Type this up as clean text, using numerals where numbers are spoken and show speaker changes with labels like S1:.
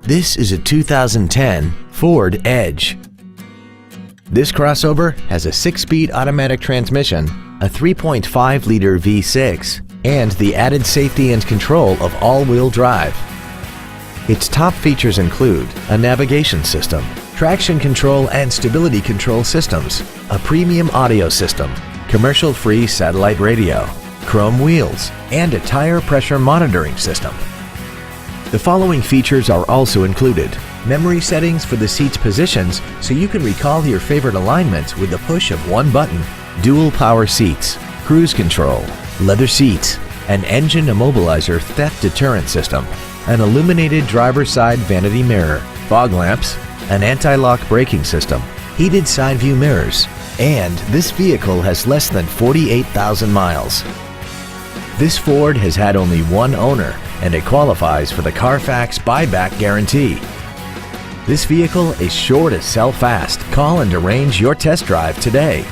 S1: This is a 2010 Ford Edge. This crossover has a 6-speed automatic transmission, a 3.5-liter V6, and the added safety and control of all-wheel drive. Its top features include a navigation system, traction control and stability control systems, a premium audio system, commercial-free satellite radio, chrome wheels, and a tire pressure monitoring system. The following features are also included: memory settings for the seat's positions so you can recall your favorite alignments with the push of one button, dual power seats, cruise control, leather seats, an engine immobilizer theft deterrent system, an illuminated driver's side vanity mirror, fog lamps, an anti-lock braking system, heated side view mirrors, and this vehicle has less than 48,000 miles. This Ford has had only one owner, and it qualifies for the Carfax buyback guarantee. This vehicle is sure to sell fast. Call and arrange your test drive today.